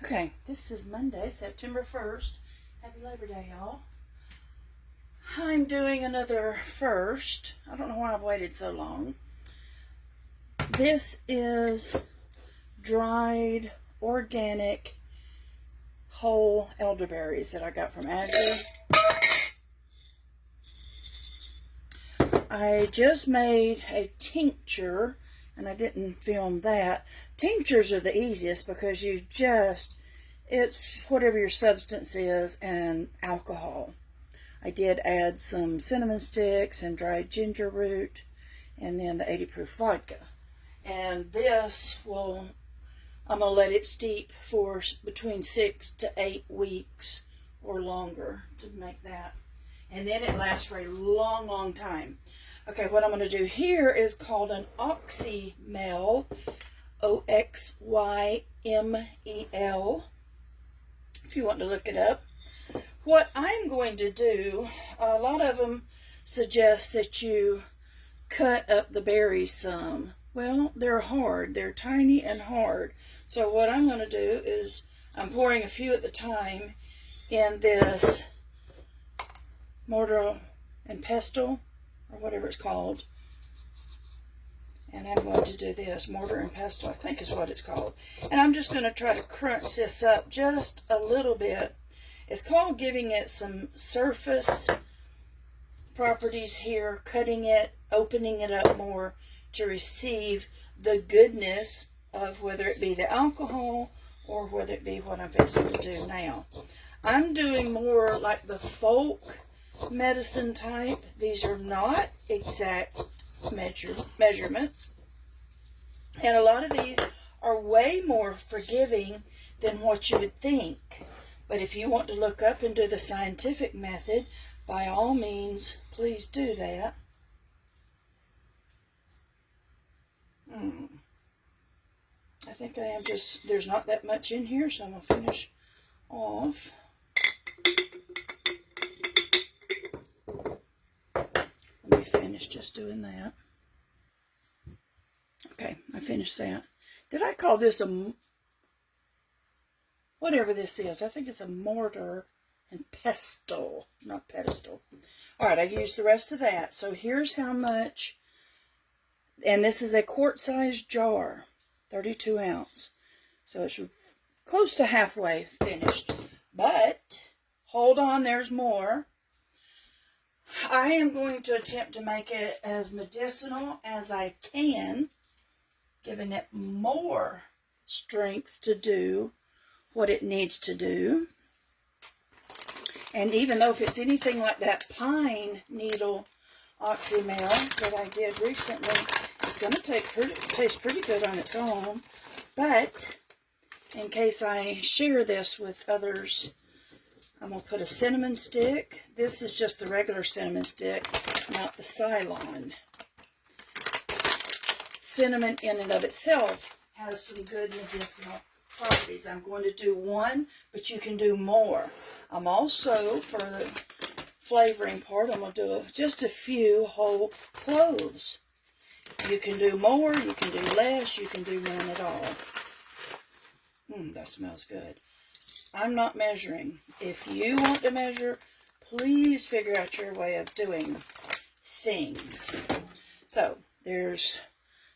Okay, this is Monday, September 1st. Happy Labor Day, y'all. I'm doing another first. I don't know why I've waited so long. This is dried, organic, whole elderberries that I got from Azure. I just made a tincture, and I didn't film that. Tinctures are the easiest because it's whatever your substance is and alcohol. I did add some cinnamon sticks and dried ginger root and then the 80 proof vodka. And this I'm going to let it steep for between 6 to 8 weeks or longer to make that. And then it lasts for a long, long time. Okay, what I'm going to do here is called an Oxymel, Oxymel, if you want to look it up. What I'm going to do, a lot of them suggest that you cut up the berries some. Well, they're hard. They're tiny and hard. So what I'm going to do is I'm pouring a few at the time in this mortar and pestle, or whatever it's called. And I'm going to do this, mortar and pestle, I think is what it's called. And I'm just going to try to crunch this up just a little bit. It's called giving it some surface properties here, cutting it, opening it up more to receive the goodness of whether it be the alcohol or whether it be what I'm fixing to do now. I'm doing more like the folk medicine type. These are not exact measurements, and a lot of these are way more forgiving than what you would think. But if you want to look up and do the scientific method, by all means, please do that. I think I am there's not that much in here, so I'm going to finish off. Let me finish just doing that. Okay, I finished that. Did I call this whatever this is? I think it's a mortar and pestle, not pedestal. All right, I used the rest of that. So here's how much, and this is a quart-sized jar, 32 ounce. So it's close to halfway finished. But hold on, there's more. I am going to attempt to make it as medicinal as I can, giving it more strength to do what it needs to do. And even though if it's anything like that pine needle Oxymel that I did recently, it's going to taste pretty good on its own. But in case I share this with others, I'm going to put a cinnamon stick. This is just the regular cinnamon stick, not the Ceylon. Cinnamon in and of itself has some good medicinal properties. I'm going to do one, but you can do more. I'm also, for the flavoring part, I'm going to do just a few whole cloves. You can do more, you can do less, you can do none at all. That smells good. I'm not measuring. If you want to measure, please figure out your way of doing things. So, there's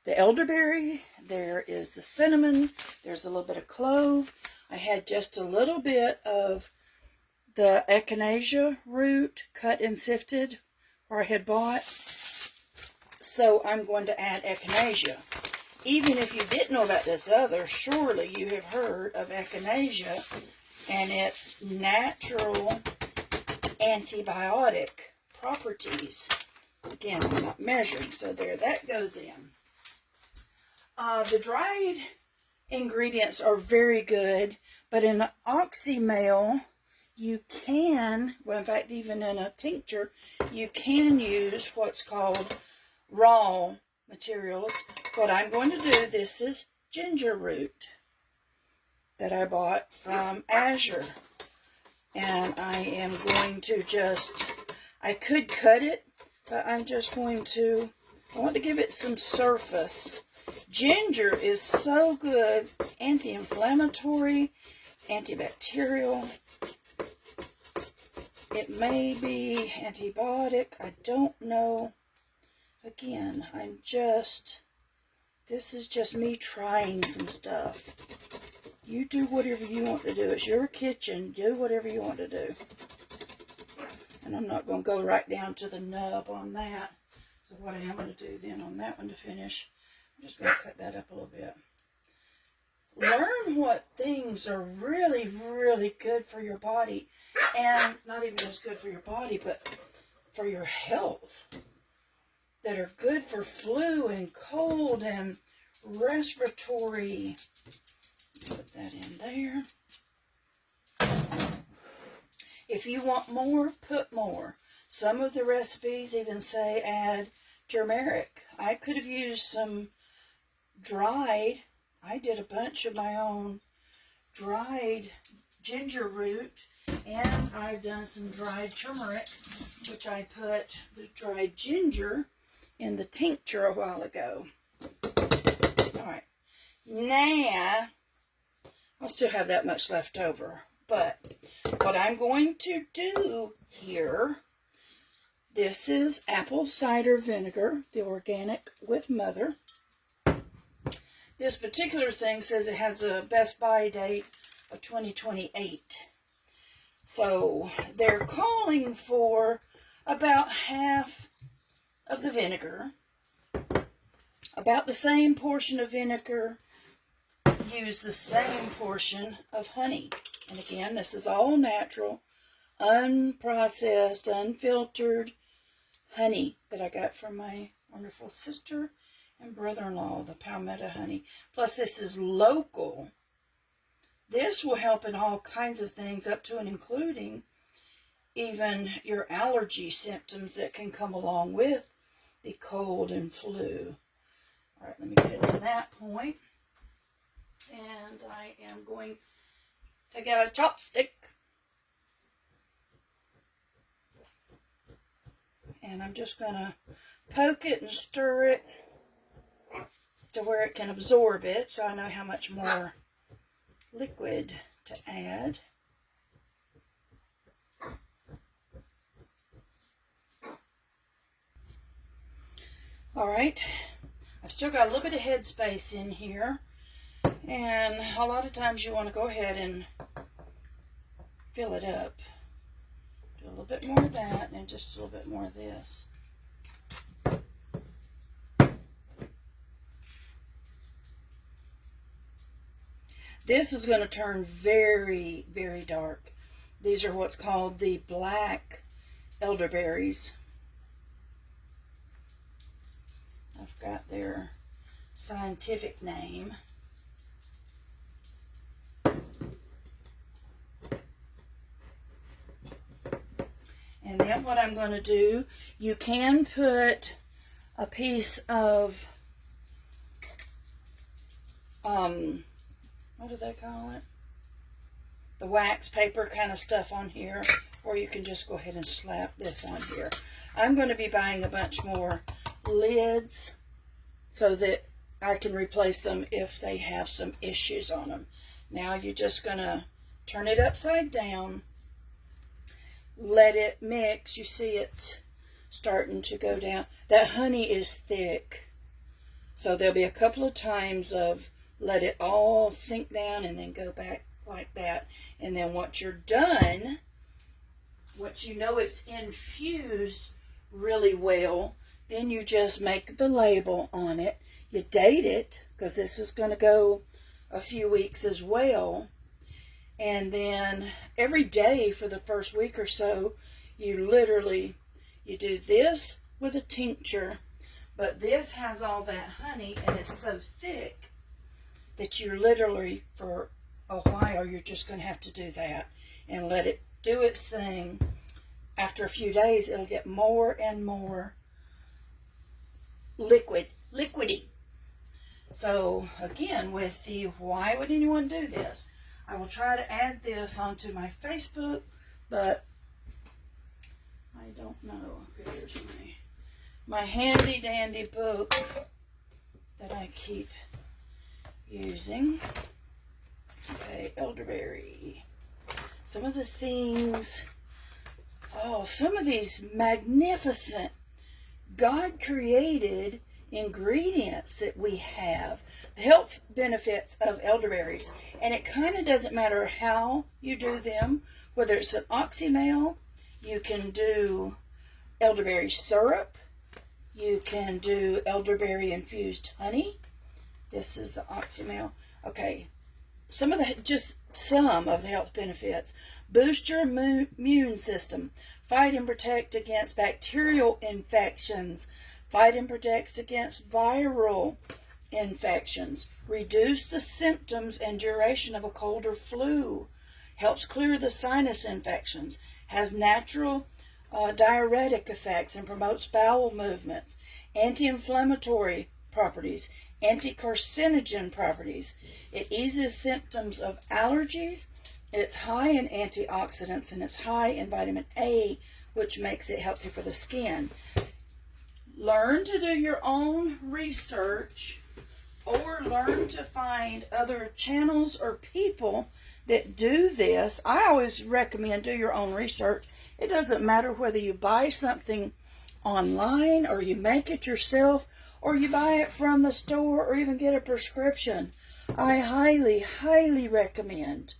the elderberry, there is the cinnamon, there's a little bit of clove. I had just a little bit of the echinacea root cut and sifted, or I had bought. So I'm going to add echinacea. Even if you didn't know about this other, surely you have heard of echinacea and its natural antibiotic properties. Again, I'm not measuring, so there that goes in. The dried ingredients are very good, but in Oxymel, you can, well, in fact, even in a tincture, you can use what's called raw materials. What I'm going to do, this is ginger root that I bought from Azure. And I am going to I could cut it, but I'm just going to, I want to give it some surface. Ginger is so good, anti-inflammatory, antibacterial. It may be antibiotic. I don't know. Again, this is just me trying some stuff. You do whatever you want to do. It's your kitchen. Do whatever you want to do. And I'm not going to go right down to the nub on that. So what I am going to do then on that one to finish, I'm just going to cut that up a little bit. Learn what things are really, really good for your body. And not even just good for your body, but for your health. That are good for flu and cold and respiratory. Put that in there. If you want more, put more. Some of the recipes even say add turmeric. I could have used some dried, I did a bunch of my own dried ginger root, and I've done some dried turmeric, which I put the dried ginger in the tincture a while ago. Alright, now I'll still have that much left over, but what I'm going to do here, this is apple cider vinegar, the organic with mother. This particular thing says it has a best buy date of 2028. So they're calling for about half of the vinegar, about the same portion of vinegar. Use the same portion of honey. And again, this is all natural, unprocessed, unfiltered honey that I got from my wonderful sister and brother-in-law, the Palmetto honey. Plus, this is local. This will help in all kinds of things, up to and including even your allergy symptoms that can come along with the cold and flu. All right, let me get it to that point. And I am going to get a chopstick. And I'm just going to poke it and stir it to where it can absorb it, so I know how much more liquid to add. Alright, I've still got a little bit of headspace in here. And a lot of times you want to go ahead and fill it up. Do a little bit more of that and just a little bit more of this. This is going to turn very, very dark. These are what's called the black elderberries. I forgot their scientific name. And then what I'm going to do, you can put a piece of, what do they call it? The wax paper kind of stuff on here, or you can just go ahead and slap this on here. I'm going to be buying a bunch more lids so that I can replace them if they have some issues on them. Now you're just going to turn it upside down. Let it mix. You see it's starting to go down. That honey is thick. So there'll be a couple of times of let it all sink down and then go back like that. And then once you're done, once you know it's infused really well, then you just make the label on it. You date it, because this is going to go a few weeks as well. And then every day for the first week or so, you do this with a tincture, but this has all that honey and it's so thick that you literally, for a while, you're just going to have to do that and let it do its thing. After a few days, it'll get more and more liquidy. So again, with the why would anyone do this? I will try to add this onto my Facebook, but I don't know. Here's my handy dandy book that I keep using. Okay. Okay, elderberry. Some of the things, some of these magnificent God created ingredients that we have, the health benefits of elderberries. And it kind of doesn't matter how you do them, whether it's an oxymel, you can do elderberry syrup, you can do elderberry infused honey. This is the oxymel. Okay, some of the health benefits. Boost your immune system. Fight and protect against bacterial infections. Fight and protect against viral infections. Reduce the symptoms and duration of a cold or flu. Helps clear the sinus infections. Has natural diuretic effects and promotes bowel movements. Anti-inflammatory properties. Anti-carcinogen properties. It eases symptoms of allergies. It's high in antioxidants and it's high in vitamin A, which makes it healthy for the skin. Learn to do your own research or learn to find other channels or people that do this. I always recommend do your own research. It doesn't matter whether you buy something online or you make it yourself or you buy it from the store or even get a prescription. I highly, highly recommend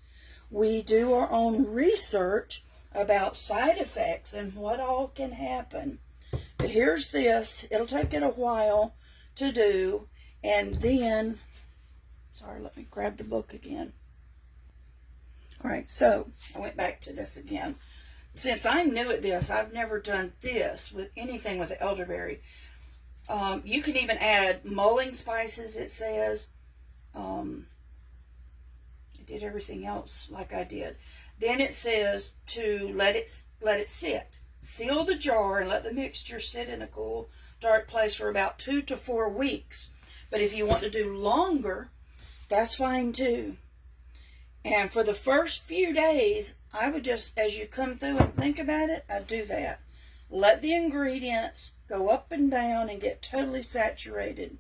we do our own research about side effects and what all can happen. But here's this. It'll take it a while to do. And then, sorry, let me grab the book again. All right, so I went back to this again. Since I'm new at this, I've never done this with anything with the elderberry. You can even add mulling spices, it says. I did everything else like I did. Then it says to let it sit. Seal the jar and let the mixture sit in a cool, dark place for about 2 to 4 weeks. But if you want to do longer, that's fine too. And for the first few days, I would just, as you come through and think about it, I'd do that. Let the ingredients go up and down and get totally saturated.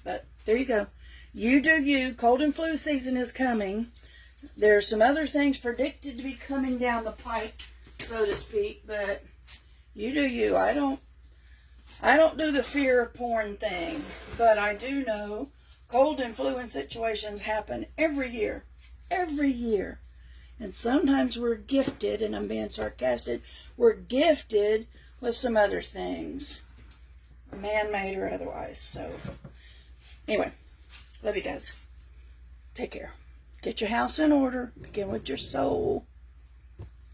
But there you go. You do you. Cold and flu season is coming. There's some other things predicted to be coming down the pike, so to speak, but you do you. I don't do the fear porn thing, but I do know cold and flu situations happen every year. Every year. And sometimes we're gifted, and I'm being sarcastic, we're gifted with some other things, man-made or otherwise. So anyway, love you guys. Take care. Get your house in order. Begin with your soul.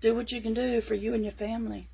Do what you can do for you and your family.